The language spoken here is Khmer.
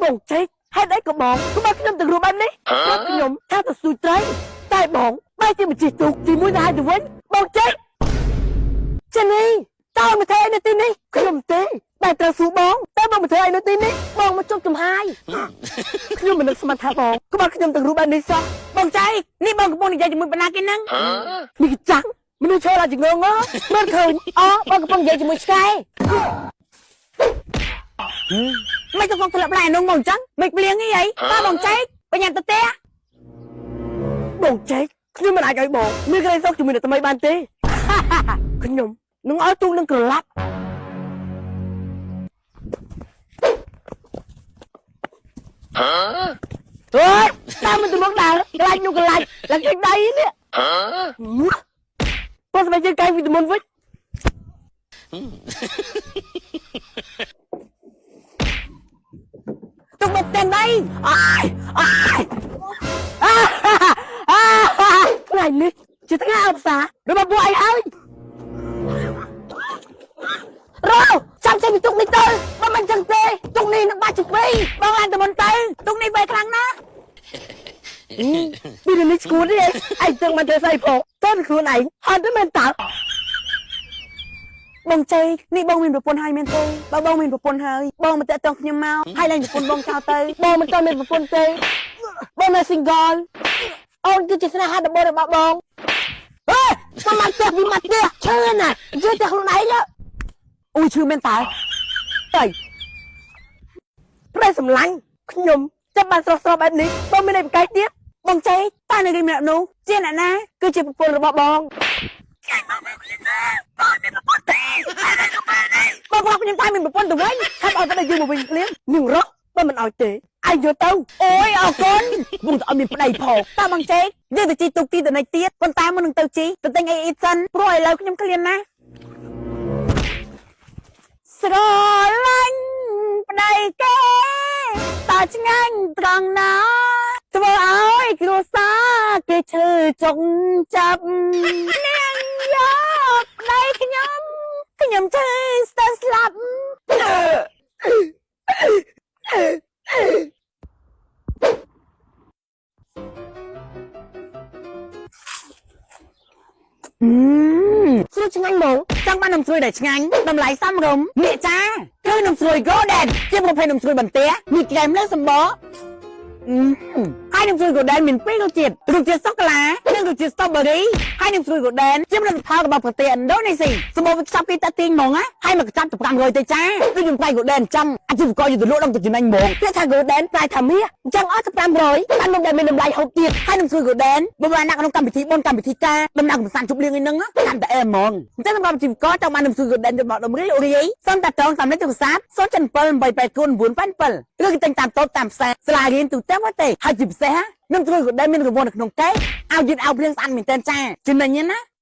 បងចេកហេតុអីក៏បងក៏មកខ្ញុំទៅរੂបែបនេះគាត់ខ្ញុំថាទៅស៊ូត្រីតែបងបែរជាមិនជិះទូកទីមួយទៅហើយទៅវិញបងចេកចានេះតើមកធ្វើអីនៅទីនេះខ្ញុំទេតែត្រូវស៊ូបងតែបងមកធ្វើអីនៅទីនេះបងមកជប់ចំហាយខ្ញុំមិននឹកស្មានថាបងក៏មកខ្ញុំទៅរੂបែបនេះសោះបងចេកនេះបងកំពុងនិយាយជាមួយបណ្ណាគេហ្នឹងនេះចាំងមនុស្សឈរឡើងជាងងមើលឃើញបងកំពុងនិយាយជាមួយឆ្កែមិនកំពុងធ្លាប់ឡាយនងមកអញ្ចឹងមិនភ្លៀងអីហីតើបងចេកបញ្ញាទៅទេបងចេកខ្ញុំមិនអាចឲ្យបងមានក្តីសុខជាមួយនឹងថ្មីបានទេខ្ញុំនឹងឲ្យទូកនឹងក្រឡាប់អូយតាមមិនទៅមកដល់ខ្លាចនោះខ្លាចឡើងចេញដៃនេះបងស្បែកជើងកែវីតាមីនវិញទុកមកទាំងដៃថ្ងៃនេះជាថ្ងៃអបសារបស់ពួកឯងហើយរោចាំចេញពីទុកនេះទៅបើមិនចឹងទេទុកនេះនឹងបាច់ជពីបងឡើងទៅមុនទៅទុកនេះវែងខ្លាំងណាស់ពីនេះស្គួតទេឯងទាំងមិនធ្វើស្អីផងតើខ្លួនឯងហត់ទេមែនតើបងចេកនេះបងមានប្រពន្ធហើយមែនទេបើបងមានប្រពន្ធហើយបងមកតាក់ទងខ្ញុំមកហើយឡើងប្រពន្ធបងចោលទៅបងមិនទាន់មានប្រពន្ធទេបងនៅ single អូនគឺជាស្នេហាដំបូងរបស់បងហេមកមកផ្ទះពីមកផ្ទះឈឺណាស់និយាយតែខ្លួនឯងអូយឈឺមែនតើទៅប្រែសម្លាញ់ខ្ញុំចាំបានស្រស់ៗបែបនេះបងមានអីប្រកែកទៀតបងចេកតើនៅគេម្នាក់នោះជាអ្នកណាគឺជាប្រពន្ធរបស់បងខ្ញុំមកខ្ញុំទេបងមានប្រពន្ធទេបងខ្ញុំតែមានប្រពន្ធទៅវិញថាឲ្យតែយើងមកវិញភ្លាមនឹងរកបើមិនឲ្យទេអាយយកទៅអូយអរគុណបងទៅឲ្យមានប្តីផងតើបងចេកយើងទៅជីទុកទីទៅណៃទៀតប៉ុន្តែមុននឹងទៅជីទៅទិញអីសិនព្រោះឥឡូវខ្ញុំឃ្លានណាស់ស្រឡាញ់ប្តីគេតើឆ្ងាញ់ត្រង់ណាធ្វើឲ្យគ្រួសារគេឈឺចុកចាប់នាងយកប្តីខ្ញុំឈឺស្ទើរស្លាប់ស្រួយឆ្ងាញ់បងចង់បាននំស្រួយដែលឆ្ងាញ់តម្លៃសមរម្យនេះចាគឺនំស្រួយ Golden ជាប្រភេទនំស្រួយបន្ទះមានក្លែមលើសម្បកហើយនំស្រួយ Golden មានពីររសជាតិរសជាតិសូកូឡានិងរសជាតិ Strawberry ហើយនំស្រួយ Golden ជាផលិតផលរបស់ប្រទេសឥណ្ឌូនេស៊ីសម្បូរវិក្កាពីតាទៀងហ្មងណាហើយមកចាប់ទៅ500ទេចាដូចនំប្រៃ Golden អញ្ចឹងអាជីវករយកទៅលក់ដល់ទៅចំណេញហ្មងពាក្យថា Golden ប្រៃថាមាសអញ្ចឹងអស់ទៅ500បាននំដែលមានតម្លៃហូបទៀតហើយនំស្រួយ Golden បើបានដាក់ក្នុងកម្មវិធីបុណ្យកម្មវិធីការដំណើរកម្សាន្តជប់លៀងឯហ្នឹងកាន់តែអែហ្មងអញ្ចឹងសម្រាប់អាជីវករចង់បាននំស្រួយ Golden យកមកដំរីសូមតាក់ទងតាមលេខទូរស័ព្ទ077 889 987ឬក៏ទិញតាមតូបតាមផ្សារសាលារៀនទូទាំងប្រទេសហើយជាពិសេសនំស្រួយ Golden មានរង្វាន់នៅក្នុងកែឲ្យយឺតអោបភ្លៀងស្អាតមែនតើចាចំណេញណា